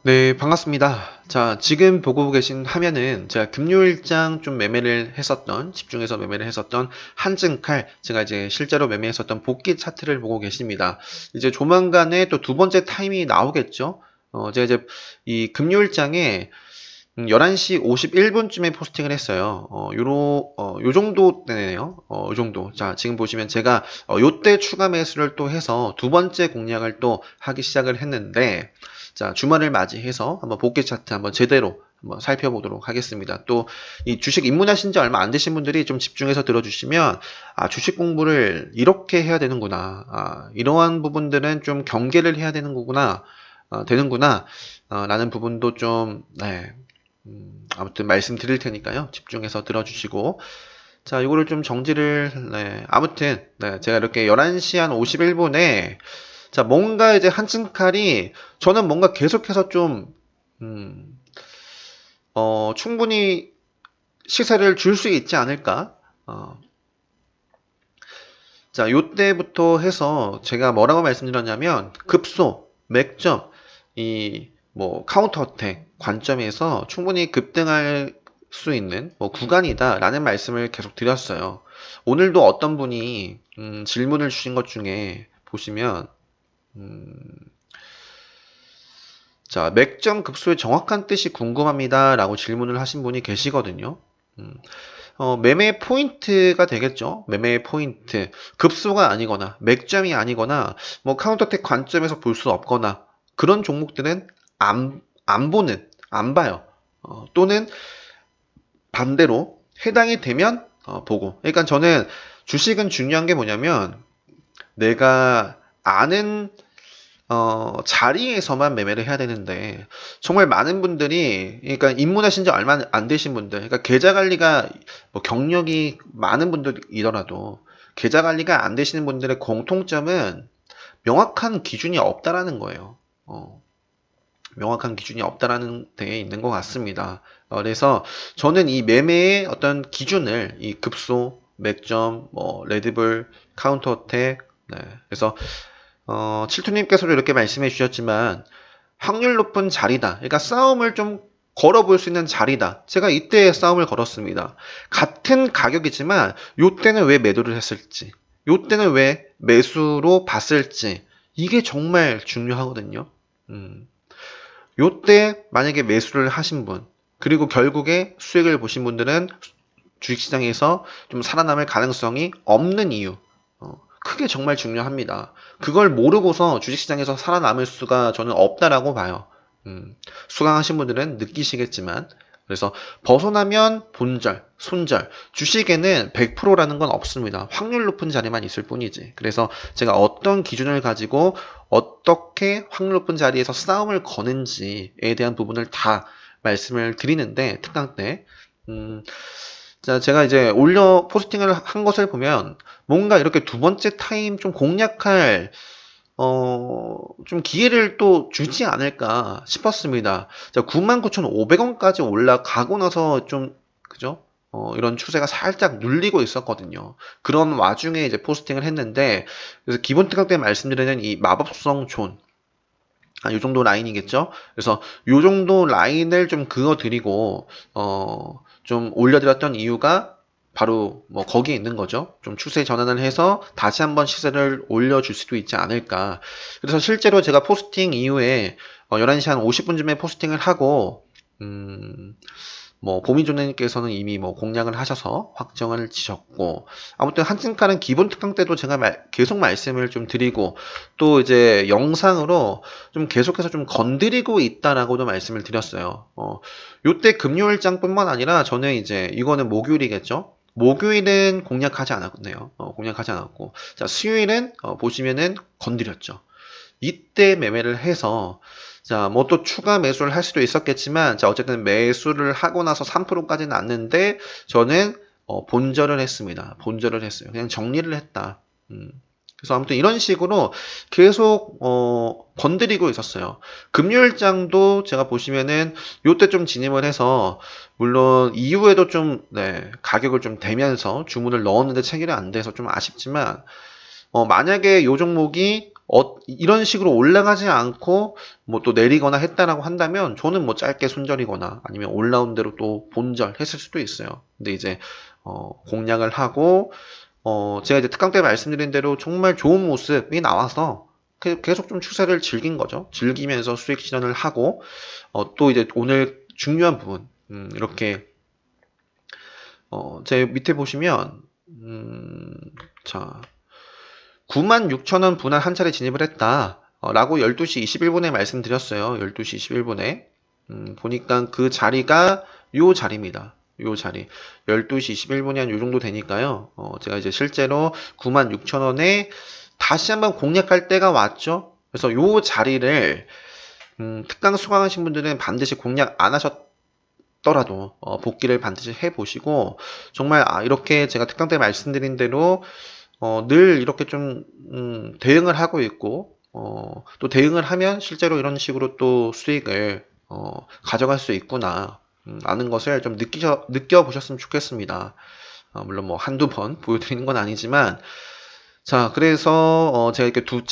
네, 반갑습니다. 자, 지금 보고 계신 화면은 제가 금요일장 좀 매매를 했었던, 집중해서 매매를 했었던 한증칼, 제가 이제 실제로 매매했었던 복귀 차트를 보고 계십니다. 이제 조만간에 또 두 번째 타임이 나오겠죠? 제가 이제 이 금요일장에 11시 51분쯤에 포스팅을 했어요. 요 정도 되네요. 요 정도. 자, 지금 보시면 제가, 요때 추가 매수를 또 해서 두 번째 공략을 또 하기 시작을 했는데, 자, 주말을 맞이해서 한번 복귀 차트 한번 제대로 한번 살펴보도록 하겠습니다. 또, 이 주식 입문하신 지 얼마 안 되신 분들이 좀 집중해서 들어주시면, 아, 주식 공부를 이렇게 해야 되는구나. 아, 이러한 부분들은 좀 경계를 해야 되는 거구나. 되는구나. 라는 부분도 좀, 네, 아무튼 말씀드릴 테니까요. 집중해서 들어주시고. 자, 이거를 좀 정지를, 네. 아무튼, 네. 제가 이렇게 11시 한 51분에, 자, 뭔가 이제 한층칼이, 저는 뭔가 계속해서 좀, 음, 충분히 시세를 줄 수 있지 않을까? 자, 요때부터 해서 제가 뭐라고 말씀드렸냐면, 급소, 맥점, 뭐, 카운터 어택 관점에서 충분히 급등할 수 있는 구간이다라는 말씀을 계속 드렸어요. 오늘도 어떤 분이, 질문을 주신 것 중에 보시면, 음, 자, 맥점 급소의 정확한 뜻이 궁금합니다라고 질문을 하신 분이 계시거든요. 음, 매매 포인트가 되겠죠. 매매 포인트. 급소가 아니거나, 맥점이 아니거나, 뭐, 카운터텍 관점에서 볼 수 없거나, 그런 종목들은 안 보는, 안 봐요. 또는 반대로 해당이 되면, 보고. 그러니까 저는 주식은 중요한 게 뭐냐면, 내가 아는 자리에서만 매매를 해야 되는데, 정말 많은 분들이, 그러니까 입문하신 지 얼마 안 되신 분들, 그러니까 계좌 관리가, 뭐 경력이 많은 분들이더라도, 계좌 관리가 안 되시는 분들의 공통점은 명확한 기준이 없다라는 거예요. 명확한 기준이 없다라는 데에 있는 것 같습니다. 그래서 저는 이 매매의 어떤 기준을, 이 급소, 맥점, 뭐, 레드불, 카운터어택, 네. 그래서 칠투님께서도 이렇게 말씀해 주셨지만, 확률 높은 자리다. 그러니까 싸움을 좀 걸어볼 수 있는 자리다. 제가 이때 싸움을 걸었습니다. 같은 가격이지만, 요때는 왜 매도를 했을지, 요때는 왜 매수로 봤을지, 이게 정말 중요하거든요. 음. 요때 만약에 매수를 하신 분, 그리고 결국에 수익을 보신 분들은 주식시장에서 좀 살아남을 가능성이 없는 이유, 크게 정말 중요합니다. 그걸 모르고서 주식시장에서 살아남을 수가 저는 없다라고 봐요. 수강하신 분들은 느끼시겠지만, 그래서 벗어나면 본절, 손절, 주식에는 100%라는 건 없습니다. 확률 높은 자리만 있을 뿐이지. 그래서 제가 어떤 기준을 가지고 어떻게 확률 높은 자리에서 싸움을 거는지에 대한 부분을 다 말씀을 드리는데, 특강 때. 자, 제가 이제 올려 포스팅을 한 것을 보면 뭔가 이렇게 두 번째 타임 좀 공략할 좀 기회를 또 주지 않을까 싶었습니다. 자, 99,500원까지 올라가고 나서 좀, 그죠? 이런 추세가 살짝 눌리고 있었거든요. 그런 와중에 이제 포스팅을 했는데, 그래서 기본 특강 때 말씀드리는 이 마법성 존, 요 정도 라인이겠죠? 그래서 요 정도 라인을 좀 그어드리고, 좀 올려드렸던 이유가 바로 뭐 거기에 있는 거죠. 좀 추세 전환을 해서 다시 한번 시세를 올려줄 수도 있지 않을까. 그래서 실제로 제가 포스팅 이후에 11시 한 50분쯤에 포스팅을 하고, 뭐 보미조님께서는 이미 뭐 공략을 하셔서 확정을 지셨고, 아무튼 한층칼은 기본 특강 때도 제가 계속 말씀을 좀 드리고, 또 이제 영상으로 좀 계속해서 좀 건드리고 있다라고도 말씀을 드렸어요. 요때 금요일장뿐만 아니라 저는 이제 이거는 목요일이겠죠. 목요일은 공략하지 않았네요. 공략하지 않았고, 자, 수요일은 보시면은 건드렸죠. 이때 매매를 해서, 자, 뭐 또 추가 매수를 할 수도 있었겠지만, 자, 어쨌든 매수를 하고 나서 3%까지는 않는데, 저는 본절을 했습니다. 본절을 했어요. 그냥 정리를 했다. 그래서 아무튼 이런 식으로 계속 건드리고 있었어요. 금요일장도 제가 보시면은 요때 좀 진입을 해서, 물론 이후에도 좀 네, 가격을 좀 대면서 주문을 넣었는데 체결이 안 돼서 좀 아쉽지만, 만약에 요 종목이 이런 식으로 올라가지 않고 뭐 또 내리거나 했다라고 한다면 저는 뭐 짧게 손절이거나 아니면 올라온 대로 또 본절 했을 수도 있어요. 근데 이제 공략을 하고 제가 이제 특강 때 말씀드린 대로 정말 좋은 모습이 나와서 계속 좀 추세를 즐긴 거죠. 즐기면서 수익 실현을 하고 또 이제 오늘 중요한 부분 이렇게 제 밑에 보시면 자 96,000원 분할 한 차례 진입을 했다. 라고 12시 21분에 말씀드렸어요. 12시 21분에. 보니까 그 자리가 요 자리입니다. 요 자리. 12시 21분이 한 요 정도 되니까요. 제가 이제 실제로 96,000원에 다시 한번 공략할 때가 왔죠. 그래서 요 자리를, 특강 수강하신 분들은 반드시 공략 안 하셨더라도, 복귀를 반드시 해보시고, 정말, 이렇게 제가 특강 때 말씀드린 대로, 늘 이렇게 좀 대응을 하고 있고 또 대응을 하면 실제로 이런 식으로 또 수익을 가져갈 수 있구나 라는 것을 좀 느껴보셨으면 좋겠습니다. 물론 뭐 한두 번 보여드리는 건 아니지만 자 그래서 제가 이렇게 두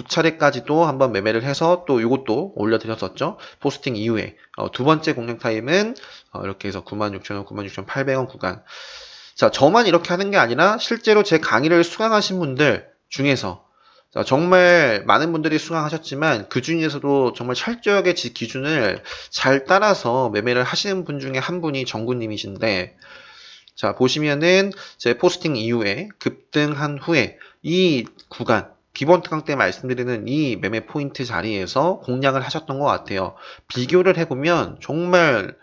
차례까지도 한번 매매를 해서 또 이것도 올려드렸었죠. 포스팅 이후에 두 번째 공략 타임은 이렇게 해서 96,000원, 96,800원 구간. 자, 저만 이렇게 하는 게 아니라 실제로 제 강의를 수강하신 분들 중에서 정말 많은 분들이 수강하셨지만 그 중에서도 정말 철저하게 제 기준을 잘 따라서 매매를 하시는 분 중에 한 분이 정구님이신데 자, 보시면은 제 포스팅 이후에 급등한 후에 이 구간 기본 특강 때 말씀드리는 이 매매 포인트 자리에서 공략을 하셨던 것 같아요. 비교를 해보면 정말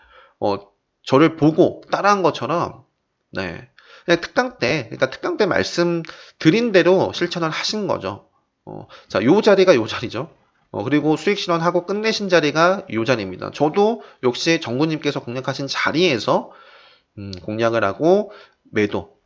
저를 보고 따라한 것처럼 네. 그냥 그러니까 특강 때 말씀드린 대로 실천을 하신 거죠. 자, 요 자리가 요 자리죠. 그리고 수익 실현하고 끝내신 자리가 요 자리입니다. 저도 역시 정구님께서 공략하신 자리에서 공략을 하고 매도,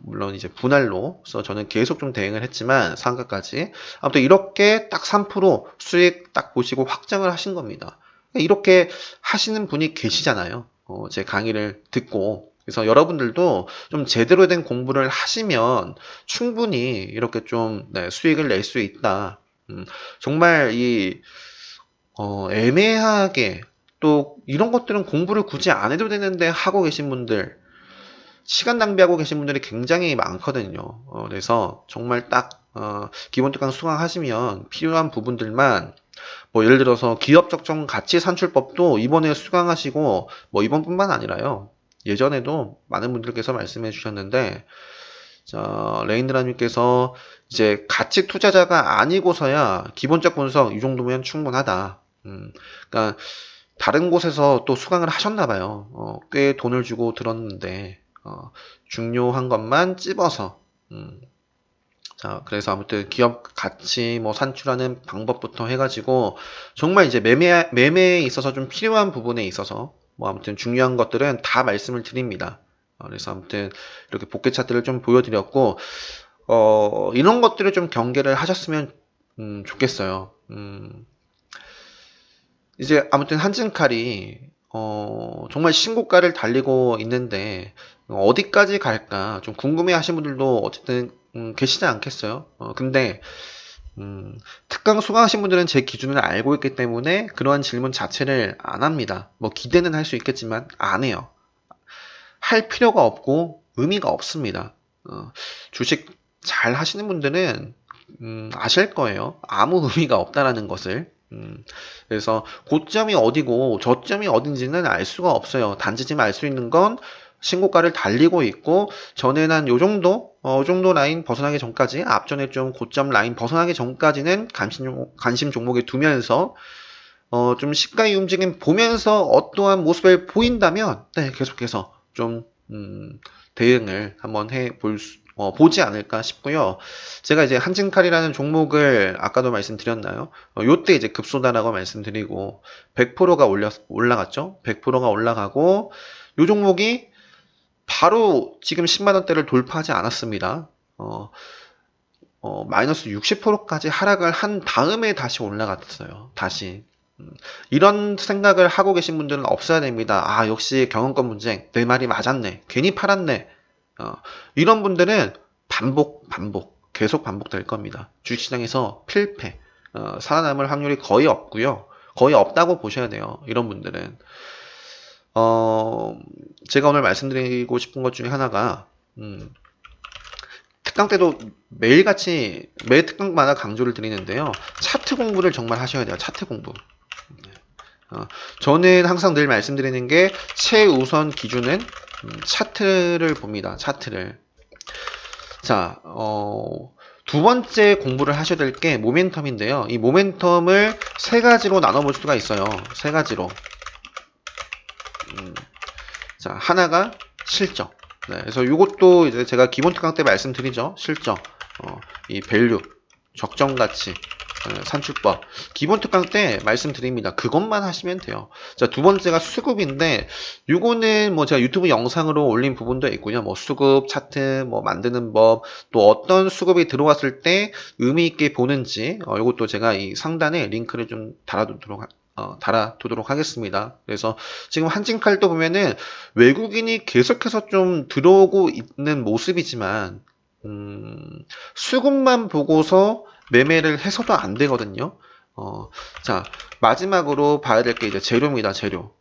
물론 이제 분할로서 저는 계속 좀 대응을 했지만 상가까지. 아무튼 이렇게 딱 3% 수익 딱 보시고 확정을 하신 겁니다. 이렇게 하시는 분이 계시잖아요. 제 강의를 듣고. 그래서 여러분들도 좀 제대로 된 공부를 하시면 충분히 이렇게 좀 네, 수익을 낼 수 있다. 정말 애매하게 또 이런 것들은 공부를 굳이 안 해도 되는데 하고 계신 분들, 시간 낭비하고 계신 분들이 굉장히 많거든요. 그래서 정말 딱 기본 특강 수강하시면 필요한 부분들만 뭐 예를 들어서 기업 적정 가치 산출법도 이번에 수강하시고 뭐 이번뿐만 아니라요. 예전에도 많은 분들께서 말씀해 주셨는데 자, 레인드라님께서 이제 가치 투자자가 아니고서야 기본적 분석 이 정도면 충분하다. 그러니까 다른 곳에서 또 수강을 하셨나 봐요. 꽤 돈을 주고 들었는데 중요한 것만 찝어서 자, 그래서 아무튼 기업 가치 뭐 산출하는 방법부터 해가지고 정말 이제 매매에 있어서 좀 필요한 부분에 있어서 뭐 아무튼 중요한 것들은 다 말씀을 드립니다. 그래서 아무튼 이렇게 복귀 차트를 좀 보여드렸고 이런 것들을 좀 경계를 하셨으면 좋겠어요. 이제 아무튼 한진칼이 정말 신고가를 달리고 있는데 어디까지 갈까 좀 궁금해 하신 분들도 어쨌든 계시지 않겠어요? 근데 특강 수강하신 분들은 제 기준을 알고 있기 때문에 그러한 질문 자체를 안 합니다. 뭐 기대는 할 수 있겠지만 안 해요. 할 필요가 없고 의미가 없습니다. 주식 잘 하시는 분들은 아실 거예요. 아무 의미가 없다라는 것을. 그래서 고점이 어디고 저점이 어딘지는 알 수가 없어요. 단지 지금 알 수 있는 건 신고가를 달리고 있고 전에는 한 요 정도 라인 벗어나기 전까지 앞전에 좀 고점 라인 벗어나기 전까지는 관심 종목에 두면서 좀 시가의 움직임 보면서 어떠한 모습을 보인다면 네, 계속해서 좀 대응을 한번 보지 않을까 싶고요. 제가 이제 한진칼이라는 종목을 아까도 말씀드렸나요? 요때 이제 급소다라고 말씀드리고 100%가 올라갔죠. 100%가 올라가고 요 종목이 바로 지금 10만원대를 돌파하지 않았습니다. 마이너스 60%까지 하락을 한 다음에 다시 올라갔어요. 다시. 이런 생각을 하고 계신 분들은 없어야 됩니다. 아, 역시 경영권 분쟁. 내 말이 맞았네. 괜히 팔았네. 이런 분들은 반복. 계속 반복될 겁니다. 주식시장에서 필패, 살아남을 확률이 거의 없고요. 거의 없다고 보셔야 돼요. 이런 분들은. 제가 오늘 말씀드리고 싶은 것 중에 하나가, 특강 때도 매일같이 매 특강마다 강조를 드리는데요. 차트 공부를 정말 하셔야 돼요. 차트 공부. 저는 항상 늘 말씀드리는 게 최우선 기준은 차트를 봅니다. 차트를. 자, 두 번째 공부를 하셔야 될 게 모멘텀인데요. 이 모멘텀을 세 가지로 나눠볼 수가 있어요. 세 가지로. 자, 하나가 실적. 네, 그래서 이것도 이제 제가 기본 특강 때 말씀드리죠. 실적, 이 밸류, 적정 가치, 산출법. 기본 특강 때 말씀드립니다. 그것만 하시면 돼요. 자, 두 번째가 수급인데, 요거는 뭐 제가 유튜브 영상으로 올린 부분도 있고요. 뭐 수급 차트, 뭐 만드는 법, 또 어떤 수급이 들어왔을 때 의미 있게 보는지, 요것도 제가 이 상단에 링크를 좀 달아두도록 하겠습니다. 그래서 지금 한진칼도 보면은 외국인이 계속해서 좀 들어오고 있는 모습이지만, 수급만 보고서 매매를 해서도 안 되거든요. 자, 마지막으로 봐야 될 게 이제 재료입니다. 재료.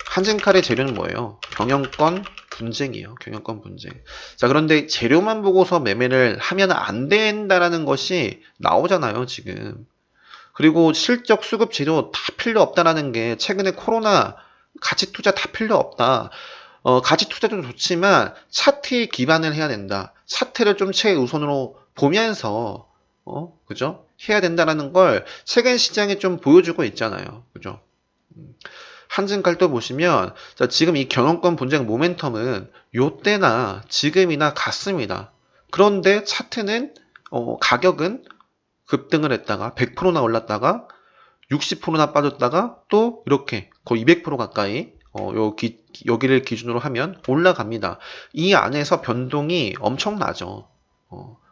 한진칼의 재료는 뭐예요? 경영권 분쟁이에요. 경영권 분쟁. 자, 그런데 재료만 보고서 매매를 하면 안 된다라는 것이 나오잖아요, 지금. 그리고 실적, 수급, 재료 다 필요 없다라는 게 최근에 코로나 가치 투자 다 필요 없다. 가치 투자도 좋지만 차트에 기반을 해야 된다. 차트를 좀 최우선으로 보면서 그죠? 해야 된다라는 걸 최근 시장에 좀 보여주고 있잖아요. 그죠? 한진칼도 보시면 자, 지금 이 경영권 분쟁 모멘텀은 요때나 지금이나 같습니다. 그런데 차트는 가격은 급등을 했다가 100%나 올랐다가 60%나 빠졌다가 또 이렇게 거의 200% 가까이 여기를 기준으로 하면 올라갑니다. 이 안에서 변동이 엄청나죠.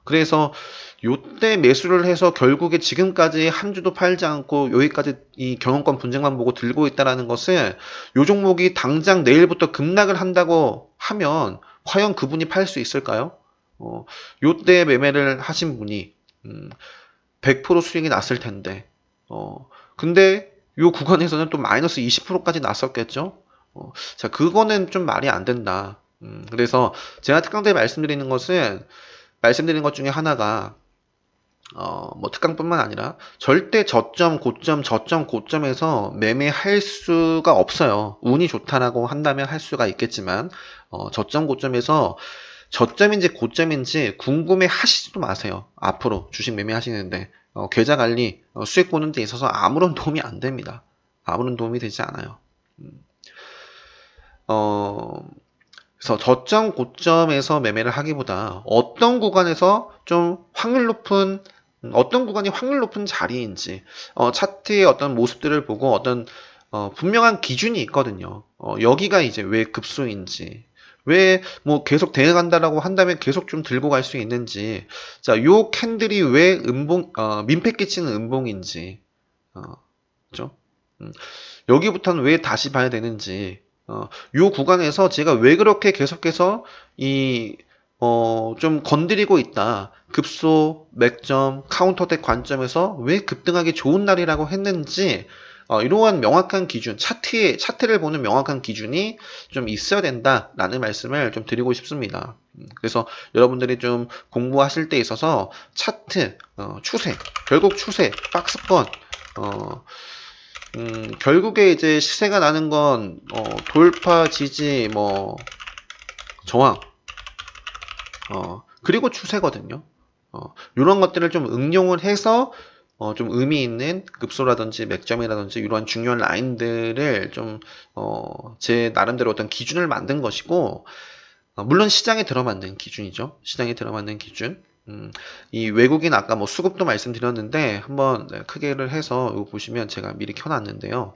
그래서 요때 매수를 해서 결국에 지금까지 한 주도 팔지 않고 여기까지 이 경영권 분쟁만 보고 들고 있다는 것은 요 종목이 당장 내일부터 급락을 한다고 하면 과연 그분이 팔 수 있을까요? 요때 매매를 하신 분이 100% 수익이 났을 텐데 근데 요 구간에서는 또 마이너스 20%까지 났었겠죠? 자, 그거는 좀 말이 안 된다. 그래서 제가 특강 때 말씀드리는 것 중에 하나가, 뭐 특강뿐만 아니라 절대 저점, 고점, 저점, 고점에서 매매할 수가 없어요. 운이 좋다라고 한다면 할 수가 있겠지만, 저점, 고점에서 저점인지 고점인지 궁금해 하시지도 마세요. 앞으로 주식 매매하시는데, 계좌 관리, 수익 보는 데 있어서 아무런 도움이 안 됩니다. 아무런 도움이 되지 않아요. 그래서 저점, 고점에서 매매를 하기보다 어떤 구간에서 좀 어떤 구간이 확률 높은 자리인지, 차트의 어떤 모습들을 보고 어떤, 분명한 기준이 있거든요. 여기가 이제 왜 급소인지, 왜 뭐 계속 대응한다라고 한다면 계속 좀 들고 갈 수 있는지, 자, 요 캔들이 왜 민폐 끼치는 음봉인지, 그죠? 여기부터는 왜 다시 봐야 되는지, 요 구간에서 제가 왜 그렇게 계속해서 좀 건드리고 있다. 급소, 맥점, 카운터덱 관점에서 왜 급등하기 좋은 날이라고 했는지, 이러한 명확한 기준, 차트를 보는 명확한 기준이 좀 있어야 된다라는 말씀을 좀 드리고 싶습니다. 그래서 여러분들이 좀 공부하실 때 있어서 차트, 추세, 결국 추세, 박스권, 결국에 이제 시세가 나는 건, 돌파, 지지, 뭐, 저항, 그리고 추세거든요. 이런 것들을 좀 응용을 해서, 좀 의미 있는 급소라든지 맥점이라든지 이러한 중요한 라인들을 좀, 제 나름대로 어떤 기준을 만든 것이고, 물론 시장에 들어맞는 기준이죠. 시장에 들어맞는 기준. 이 외국인 아까 뭐 수급도 말씀드렸는데 한번 크게를 해서 이거 보시면 제가 미리 켜놨는데요.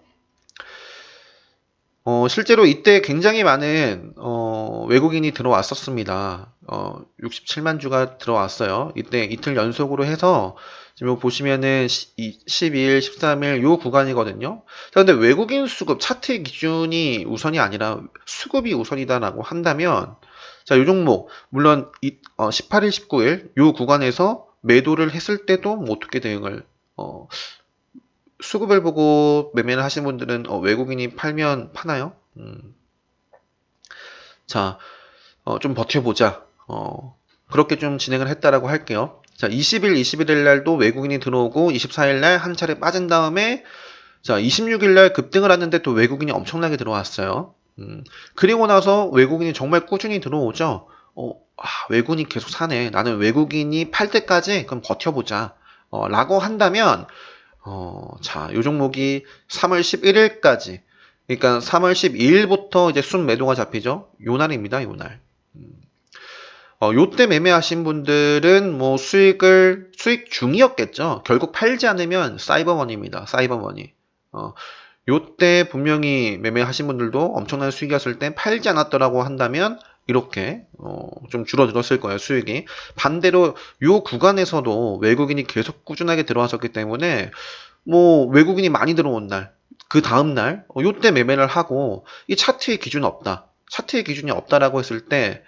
실제로 이때 굉장히 많은 외국인이 들어왔었습니다. 67만 주가 들어왔어요. 이때 이틀 연속으로 해서 지금 보시면은 12일, 13일 요 구간이거든요. 자, 근데 외국인 수급 차트 기준이 우선이 아니라 수급이 우선이다라고 한다면 자, 요 종목 물론 18일, 19일 요 구간에서 매도를 했을 때도 뭐 어떻게 대응을 수급을 보고 매매를 하신 분들은 외국인이 팔면 파나요? 자, 좀 버텨보자. 그렇게 좀 진행을 했다라고 할게요. 자, 20일, 21일 날도 외국인이 들어오고 24일 날 한 차례 빠진 다음에 자, 26일 날 급등을 하는데 또 외국인이 엄청나게 들어왔어요. 그리고 나서 외국인이 정말 꾸준히 들어오죠. 외국인이 계속 사네. 나는 외국인이 팔 때까지 그럼 버텨보자. 라고 한다면 자, 요 종목이 3월 11일까지 그러니까 3월 12일부터 이제 순 매도가 잡히죠. 요 날입니다. 요 날. 요때 매매하신 분들은 뭐 수익 중이었겠죠. 결국 팔지 않으면 사이버머니입니다. 사이버머니. 요때 분명히 매매하신 분들도 엄청난 수익이었을 때 팔지 않았더라고 한다면 이렇게 좀 줄어들었을 거예요. 수익이. 반대로 요 구간에서도 외국인이 계속 꾸준하게 들어왔었기 때문에 뭐 외국인이 많이 들어온 날, 그 다음 날 요때 매매를 하고 이 차트의 기준 없다. 차트의 기준이 없다라고 했을 때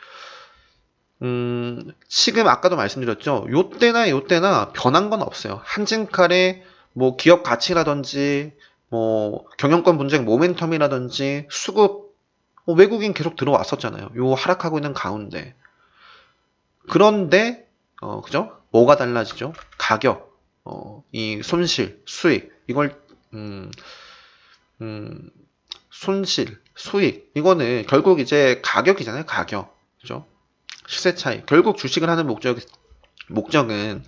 지금 아까도 말씀드렸죠. 요때나 변한 건 없어요. 한진칼의 뭐 기업 가치라든지 뭐 경영권 분쟁 모멘텀이라든지 수급 외국인 계속 들어왔었잖아요. 요 하락하고 있는 가운데. 그런데 그죠? 뭐가 달라지죠? 가격, 이 손실, 수익 이걸 음, 음, 손실, 수익 이거는 결국 이제 가격이잖아요. 가격. 그죠? 시세 차익. 결국 주식을 하는 목적은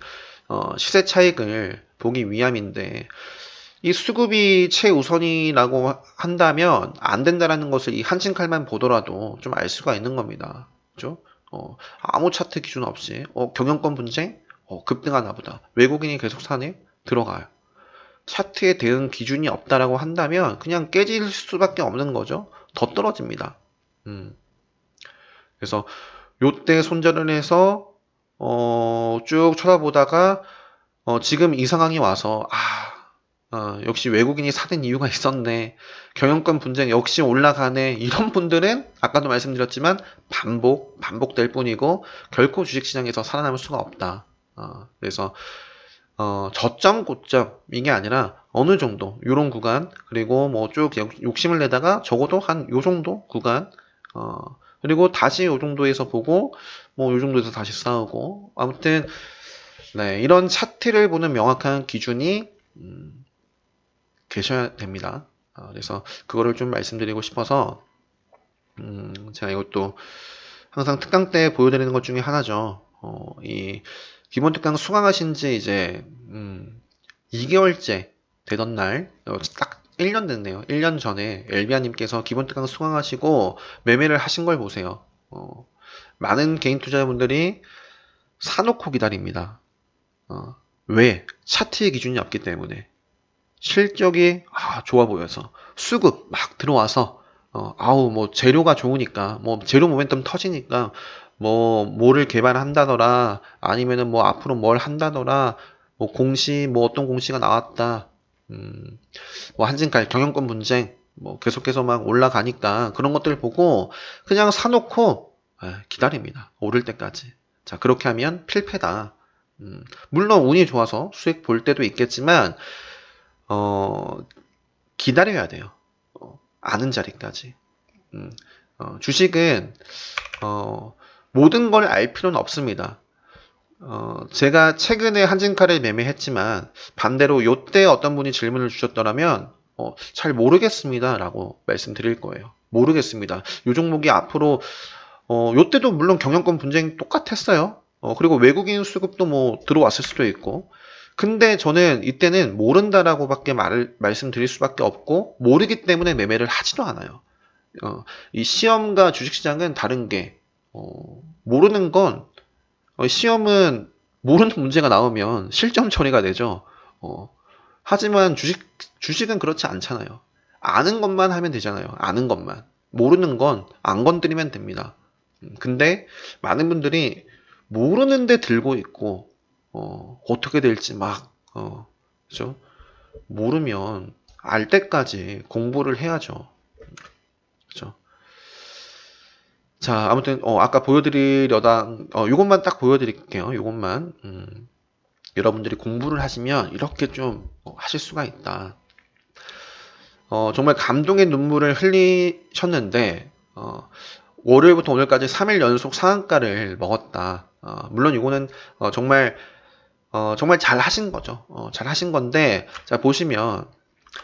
시세 차익을 보기 위함인데 이 수급이 최우선이라고 한다면 안 된다라는 것을 이 한층칼만 보더라도 좀 알 수가 있는 겁니다. 그죠? 아무 차트 기준 없이 경영권 분쟁 급등하나 보다. 외국인이 계속 사네? 들어가요. 차트에 대응 기준이 없다라고 한다면 그냥 깨질 수밖에 없는 거죠. 더 떨어집니다. 그래서 요때 손절을 해서 쭉 쳐다보다가 지금 이 상황이 와서 역시 외국인이 사는 이유가 있었네. 경영권 분쟁 역시 올라가네. 이런 분들은 아까도 말씀드렸지만 반복될 뿐이고 결코 주식시장에서 살아남을 수가 없다. 그래서 저점 고점 이게 아니라 어느 정도 요런 구간 그리고 뭐 쭉 욕심을 내다가 적어도 한 요 정도 구간 그리고 다시 요 정도에서 보고 뭐 요 정도에서 다시 싸우고 아무튼 네, 이런 차트를 보는 명확한 기준이 계셔야 됩니다. 그래서 그거를 좀 말씀드리고 싶어서 제가 이것도 항상 특강 때 보여드리는 것 중에 하나죠. 이 기본 특강 수강하신 지 이제 2개월째 되던 날, 딱 1년 됐네요. 1년 전에 엘비아님께서 기본 특강 수강하시고 매매를 하신 걸 보세요. 많은 개인 투자자분들이 사놓고 기다립니다. 왜? 차트의 기준이 없기 때문에. 실적이 좋아 보여서 수급 막 들어와서 뭐 재료가 좋으니까 뭐 재료 모멘텀 터지니까 뭐를 개발한다더라 아니면은 뭐 앞으로 뭘 한다더라 뭐 공시 뭐 어떤 공시가 나왔다 뭐 한진칼 경영권 분쟁 뭐 계속해서 막 올라가니까 그런 것들 보고 그냥 사놓고 기다립니다. 오를 때까지. 자, 그렇게 하면 필패다. 물론 운이 좋아서 수익 볼 때도 있겠지만 어, 기다려야 돼요. 아는 자리까지. 주식은 모든 걸 알 필요는 없습니다. 제가 최근에 한진칼을 매매했지만 반대로 요때 어떤 분이 질문을 주셨더라면 잘 모르겠습니다 라고 말씀드릴 거예요. 모르겠습니다. 요 종목이 앞으로 요때도 물론 경영권 분쟁 똑같았어요. 그리고 외국인 수급도 뭐 들어왔을 수도 있고 근데 저는 이때는 모른다라고밖에 말씀드릴 수밖에 없고 모르기 때문에 매매를 하지도 않아요. 이 시험과 주식시장은 다른 게 모르는 건 시험은 모르는 문제가 나오면 실점 처리가 되죠. 하지만 주식은 그렇지 않잖아요. 아는 것만 하면 되잖아요. 아는 것만. 모르는 건 안 건드리면 됩니다. 근데 많은 분들이 모르는데 들고 있고 어떻게 될지 그죠? 모르면 알 때까지 공부를 해야죠. 그죠? 자, 아무튼 아까 보여드리려다 요것만 딱 보여드릴게요. 요것만 여러분들이 공부를 하시면 이렇게 좀 하실 수가 있다. 정말 감동의 눈물을 흘리셨는데 월요일부터 오늘까지 3일 연속 상한가를 먹었다. 물론 이거는 정말 정말 잘 하신 거죠. 잘 하신 건데 자 보시면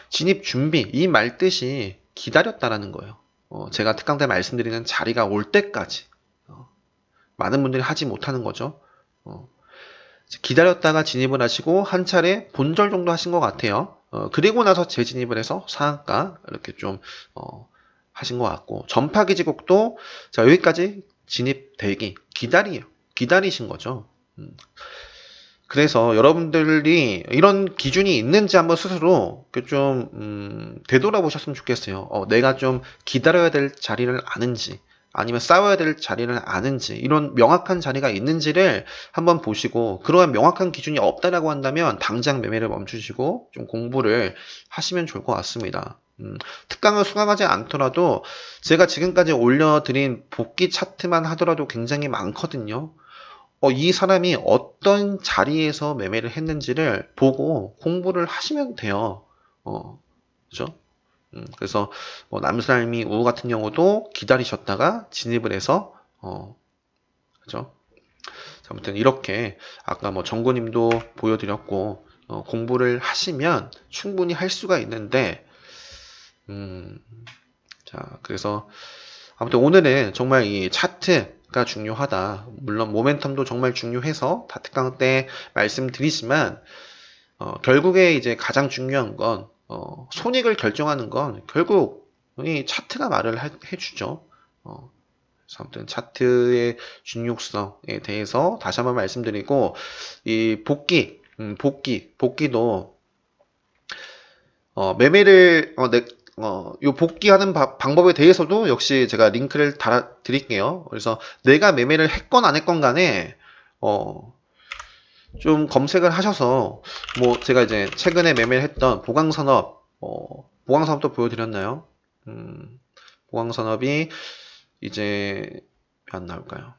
진입 준비 이 말 뜻이 기다렸다라는 거예요. 제가 특강 때 말씀드리는 자리가 올 때까지 많은 분들이 하지 못하는 거죠. 기다렸다가 진입을 하시고 한 차례 본절 정도 하신 것 같아요. 그리고 나서 재진입을 해서 상한가 이렇게 좀 하신 것 같고 전파기지국도 자 여기까지 진입 대기 기다리신 거죠. 그래서 여러분들이 이런 기준이 있는지 한번 스스로 좀 되돌아보셨으면 좋겠어요. 내가 좀 기다려야 될 자리를 아는지 아니면 싸워야 될 자리를 아는지 이런 명확한 자리가 있는지를 한번 보시고 그러한 명확한 기준이 없다라고 한다면 당장 매매를 멈추시고 좀 공부를 하시면 좋을 것 같습니다. 특강을 수강하지 않더라도 제가 지금까지 올려드린 복귀 차트만 하더라도 굉장히 많거든요. 이 사람이 어떤 자리에서 매매를 했는지를 보고 공부를 하시면 돼요. 그죠? 그래서 남살미 우우 같은 경우도 기다리셨다가 진입을 해서 그죠? 아무튼 이렇게 아까 정구님도 보여드렸고 공부를 하시면 충분히 할 수가 있는데 자 그래서 아무튼 오늘은 정말 이 차트가 중요하다. 물론 모멘텀도 정말 중요해서 다특강 때 말씀드리지만 결국에 이제 가장 중요한 건 손익을 결정하는 건 결국 이 차트가 말을 해주죠. 그래서 아무튼 차트의 중요성에 대해서 다시 한번 말씀드리고 이 복귀도 매매를 요 복귀하는 방법에 대해서도 역시 제가 링크를 달아 드릴게요. 그래서 내가 매매를 했건 안 했건 간에 좀 검색을 하셔서 뭐 제가 이제 최근에 매매를 했던 보강산업도 보여드렸나요? 보강산업이 이제 안 나올까요?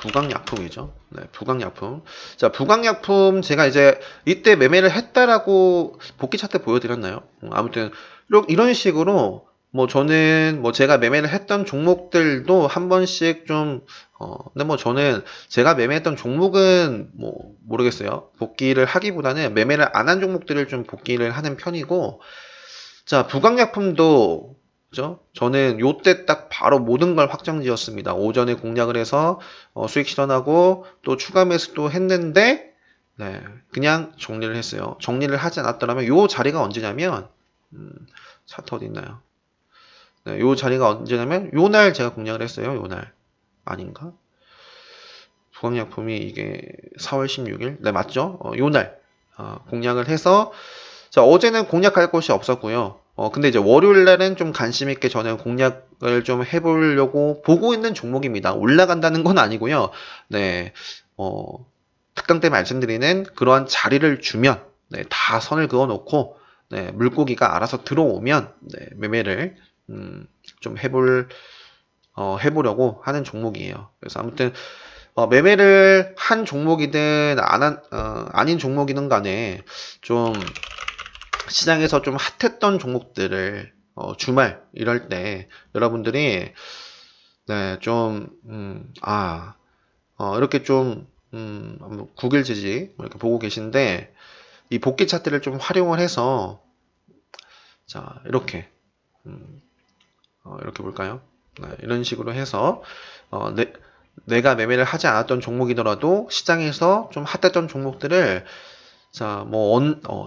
부강약품이죠. 네, 부강약품. 자, 부강약품 제가 이제 이때 매매를 했다라고 복귀 차트 보여드렸나요? 아무튼 이런 식으로 뭐 저는 뭐 제가 매매를 했던 종목들도 한 번씩 좀 근데 뭐 저는 제가 매매했던 종목은 뭐 모르겠어요. 복귀를 하기보다는 매매를 안 한 종목들을 좀 복귀를 하는 편이고 자, 부강약품도 그죠? 저는 요때 딱 바로 모든 걸 확정지었습니다. 오전에 공략을 해서 수익 실현하고 또 추가 매수도 했는데 네, 그냥 정리를 했어요. 정리를 하지 않았더라면 요 자리가 언제냐면 차트 어디 있나요? 네, 요 자리가 언제냐면 요 날 제가 공략을 했어요. 요 날 아닌가? 부강약품이 이게 4월 16일? 네, 맞죠? 요 날 공략을 해서 자, 어제는 공략할 곳이 없었고요. 근데 이제 월요일 날은 좀 관심 있게 저는 공략을 좀 해보려고 보고 있는 종목입니다. 올라간다는 건 아니고요. 네, 특강 때 말씀드리는 그러한 자리를 주면, 네, 다 선을 그어 놓고, 네, 물고기가 알아서 들어오면, 네, 매매를, 좀 해보려고 하는 종목이에요. 그래서 아무튼, 매매를 한 종목이든 아닌 종목이든 간에 좀 시장에서 좀 핫했던 종목들을 주말 이럴 때 여러분들이 네, 좀 이렇게 좀 한번 구글 지지 이렇게 보고 계신데 이 복귀 차트를 좀 활용을 해서 자 이렇게 이렇게 볼까요? 네, 이런 식으로 해서 내가 매매를 하지 않았던 종목이더라도 시장에서 좀 핫했던 종목들을 자,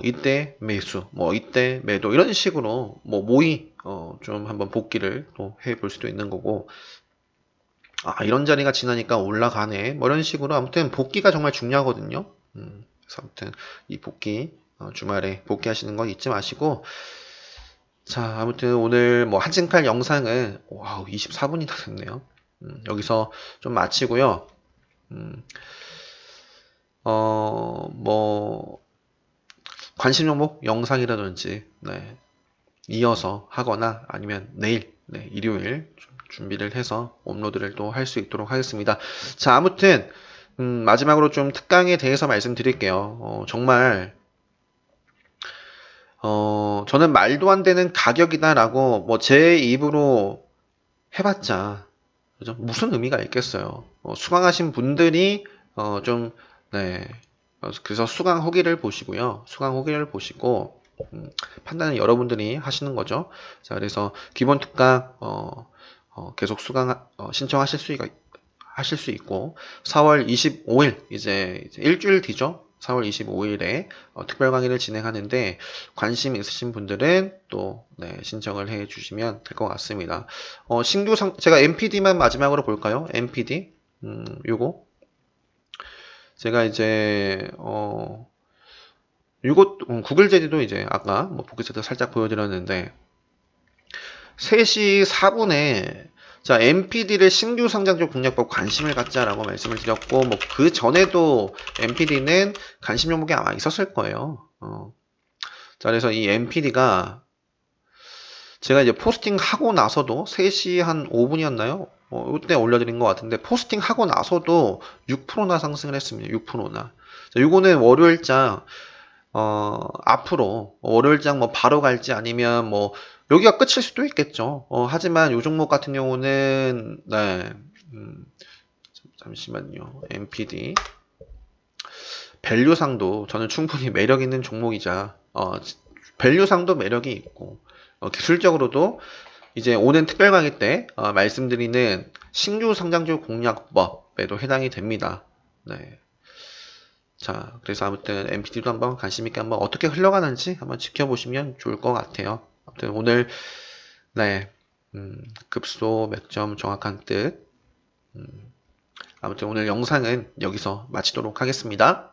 이때 매수, 이때 매도, 이런 식으로, 좀 한번 복귀를 또 해볼 수도 있는 거고, 이런 자리가 지나니까 올라가네. 뭐 이런 식으로, 아무튼 복귀가 정말 중요하거든요. 그래서 아무튼 이 복귀, 주말에 복귀하시는 거 잊지 마시고, 자, 아무튼 오늘 한진칼 영상은, 와우, 24분이나 됐네요. 여기서 좀 마치고요. 관심 종목 영상이라든지 네, 이어서 하거나 아니면 내일 네, 일요일 준비를 해서 업로드를 또 할 수 있도록 하겠습니다. 자, 아무튼 마지막으로 좀 특강에 대해서 말씀드릴게요. 정말 저는 말도 안 되는 가격이다라고 뭐 제 입으로 해봤자 그죠? 무슨 의미가 있겠어요. 수강하신 분들이 좀 네. 그래서 수강 후기를 보시고요. 수강 후기를 보시고 판단은 여러분들이 하시는 거죠. 자, 그래서 기본 특강 계속 수강 신청하실 하실 수 있고 4월 25일 이제 일주일 뒤죠. 4월 25일에 특별 강의를 진행하는데 관심 있으신 분들은 또 네, 신청을 해 주시면 될 것 같습니다. 제가 MPD만 마지막으로 볼까요? MPD 요거 제가 이제 요거 구글 제디도 이제 아까 뭐 보기세트 살짝 보여드렸는데 3시 4분에 자, MPD를 신규 상장주 공략법 관심을 갖자라고 말씀을 드렸고, 뭐, 그 전에도 MPD는 관심 종목이 아마 있었을 거예요. 자, 그래서 이 MPD가 제가 이제 포스팅 하고 나서도 3시 한 5분이었나요? 이때 올려드린 것 같은데, 포스팅 하고 나서도 6%나 상승을 했습니다. 6%나. 자, 요거는 월요일장, 앞으로 월요일장 뭐 바로 갈지 아니면 뭐 여기가 끝일 수도 있겠죠. 하지만 요 종목 같은 경우는 네, 잠시만요. MPD 밸류상도 저는 충분히 매력 있는 종목이자 밸류상도 매력이 있고 기술적으로도 이제 오는 특별 강의 때 말씀드리는 신규 상장주 공략법에도 해당이 됩니다. 네. 자, 그래서 아무튼 MPD도 한번 관심 있게 한번 어떻게 흘러가는지 한번 지켜보시면 좋을 것 같아요. 아무튼 오늘 네, 급소 맥점 정확한 뜻. 아무튼 오늘 영상은 여기서 마치도록 하겠습니다.